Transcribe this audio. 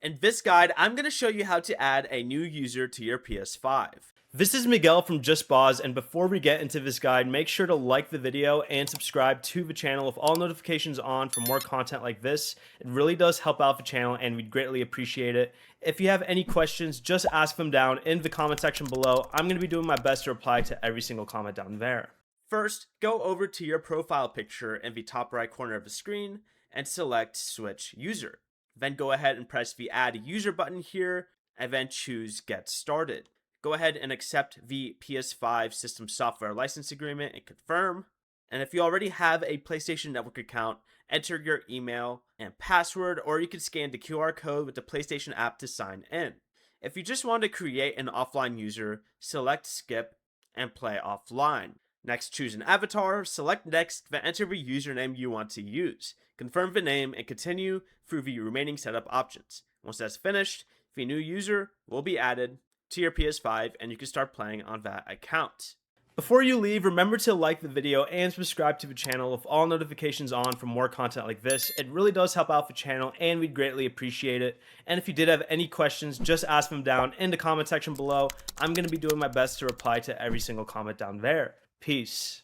In this guide, I'm going to show you how to add a new user to your PS5. This is Miguel from Just Boz, and before we get into this guide, make sure to like the video and subscribe to the channel with all notifications on for more content like this. It really does help out the channel and we'd greatly appreciate it. If you have any questions, just ask them down in the comment section below. I'm going to be doing my best to reply to every single comment down there. First, go over to your profile picture in the top right corner of the screen and select Switch User. Then go ahead and press the Add User button here, and then choose Get Started. Go ahead and accept the PS5 System Software License Agreement and confirm. And if you already have a PlayStation Network account, enter your email and password, or you can scan the QR code with the PlayStation app to sign in. If you just want to create an offline user, select Skip and play offline. Next, choose an avatar, select Next, then enter the username you want to use. Confirm the name and continue through the remaining setup options. Once that's finished, the new user will be added to your PS5 and you can start playing on that account. Before you leave, remember to like the video and subscribe to the channel with all notifications on for more content like this. It really does help out the channel and we'd greatly appreciate it. And if you did have any questions, just ask them down in the comment section below. I'm going to be doing my best to reply to every single comment down there. Peace.